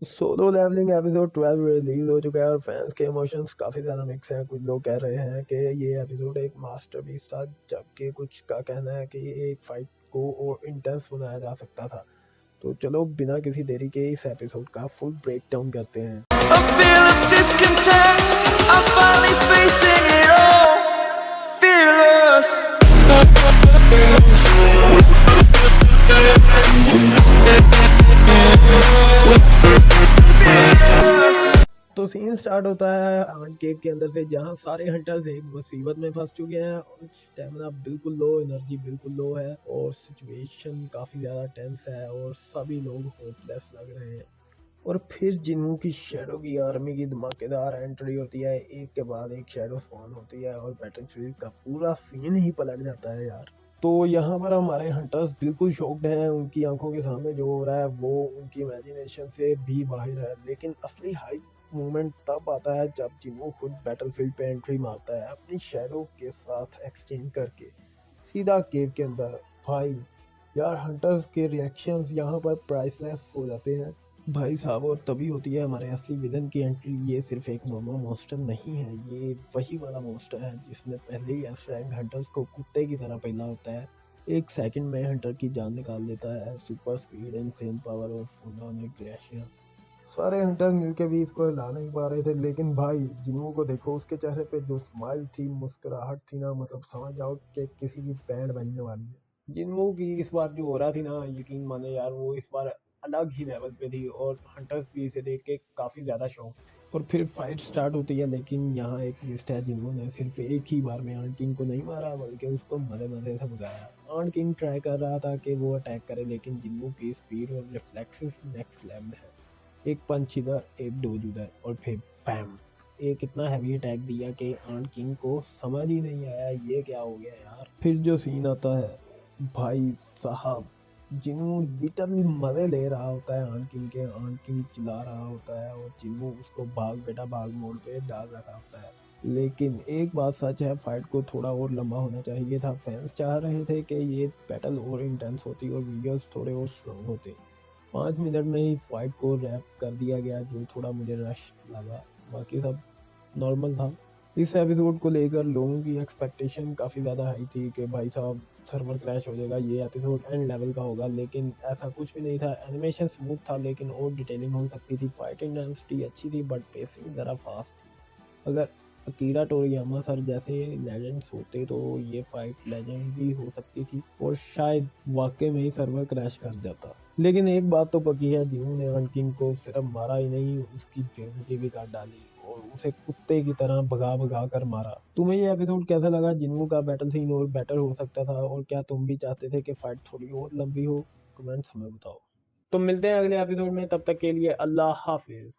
Solo levelling episode 12 release हो चुका है और फैंस के इमोशंस काफ़ी ज़्यादा मिक्स हैं। कुछ लोग कह रहे हैं कि ये एपिसोड एक मास्टरपीस था, जबकि कुछ का कहना है कि ये एक फाइट को और इंटेंस बनाया जा सकता था। तो चलो बिना किसी देरी के इस एपिसोड का फुल ब्रेक डाउन करते हैं। A feel of discontent, I'm finally facing it all. Fearless. तो सीन स्टार्ट होता है हंट केव के अंदर से, जहां सारे हंटर्स एक मुसीबत में फंस चुके हैं और स्टेमिना बिल्कुल लो, एनर्जी बिल्कुल लो है और सिचुएशन काफ़ी ज़्यादा टेंस है और सभी लोग होपलेस लग रहे हैं। और फिर जिन्हों की शैडो की आर्मी की धमाकेदार एंट्री होती है, एक के बाद एक शैडो स्पॉन होती है और बैटलफील्ड का पूरा सीन ही पलट जाता है यार। तो यहाँ पर हमारे हंटर्स बिल्कुल शॉक्ड हैं, उनकी आंखों के सामने जो हो रहा है वो उनकी इमेजिनेशन से भी बाहर है। लेकिन असली हाइप मोमेंट तब आता है जब जिन्हों खुद बैटलफील्ड पे एंट्री मारता है अपनी शैडो के साथ एक्सचेंज करके सीधा केव के अंदर। भाई यार, हंटर्स के रिएक्शंस यहाँ पर प्राइसलेस हो जाते हैं भाई साहब। और तभी होती है हमारे असली विलन की एंट्री। ये सिर्फ एक नॉर्मल मॉन्स्टर नहीं है, ये वही वाला मॉन्स्टर है जिसने पहले ही एस रैंक हंटर्स को कुत्ते की तरह पहला होता है। एक सेकंड में हंटर की जान निकाल देता है। सुपर स्पीड, इनसेन पावर और फुल ऑन एग्रेशन। सारे हंटर मिलके भी इसको हिला नहीं पा रहे थे, लेकिन भाई जिन्हों को देखो, उसके चेहरे पे जो स्माइल थी, मुस्कुराहट थी ना, मतलब समझ जाओ कि किसी की बैंड बनने वाली है। जिन्हों की इस बार जो हो रहा थी ना, यकीन माने यार, वो इस बार अलग ही लेवल पे थी और हंटर्स भी इसे देख के काफ़ी ज़्यादा शौक थे। और फिर फाइट स्टार्ट होती है, लेकिन यहाँ एक ट्विस्ट है। जिन्होंने सिर्फ एक ही बार में आर्ट किंग को नहीं मारा, बल्कि उसको मजे मजे से भगाया। आर्ट किंग ट्राई कर रहा था कि वो अटैक करे, लेकिन जिन्हों की स्पीड और रिफ्लेक्सेस नेक्स्ट लेवल है। एक पंच इधर, एक डोज उधर और फिर पैम, एक इतना हैवी अटैक दिया कि आंट किंग को समझ ही नहीं आया ये क्या हो गया यार। फिर जो सीन आता है भाई साहब, जिन्हों लिटरली मजे ले रहा होता है आंट किंग के। आंट किंग चिल्ला रहा होता है और जिन्हों उसको भाग बेटा भाग मोड़ पे डाल रखा होता है। लेकिन एक बात सच है, फाइट को थोड़ा और लंबा होना चाहिए था। फैंस चाह रहे थे कि ये बैटल और इंटेंस होती और वीडियोस थोड़े और स्ट्रॉन्ग होते। 5 मिनट में ही फाइट को रैप कर दिया गया, जो थोड़ा मुझे रश लगा। बाकी सब नॉर्मल था। इस एपिसोड को लेकर लोगों की एक्सपेक्टेशन काफ़ी ज़्यादा हाई थी कि भाई साहब सर्वर क्रैश हो जाएगा, ये एपिसोड एंड लेवल का होगा। लेकिन ऐसा कुछ भी नहीं था। एनिमेशन स्मूथ था, लेकिन और डिटेलिंग हो सकती थी। फाइट इंटेंसिटी अच्छी थी, बट पेसिंग ज़रा फास्ट। अगर अकीरा टोरियामा सर जैसे लेजेंड्स होते तो ये फाइट लेजेंड भी हो सकती थी और शायद वाकई में ही सर्वर क्रैश कर जाता। लेकिन एक बात तो पक्की है, जिन्होंने अन किंग को सिर्फ मारा ही नहीं, उसकी बेइज्जती भी कर डाली और उसे कुत्ते की तरह भगा भगा कर मारा। तुम्हें ये एपिसोड कैसा लगा? जिन्हों का बैटल सीन और बेटर हो सकता था, और क्या तुम भी चाहते थे कि फाइट थोड़ी और लंबी हो? कमेंट्स में बताओ। तो मिलते हैं अगले एपिसोड में, तब तक के लिए अल्लाह हाफिज।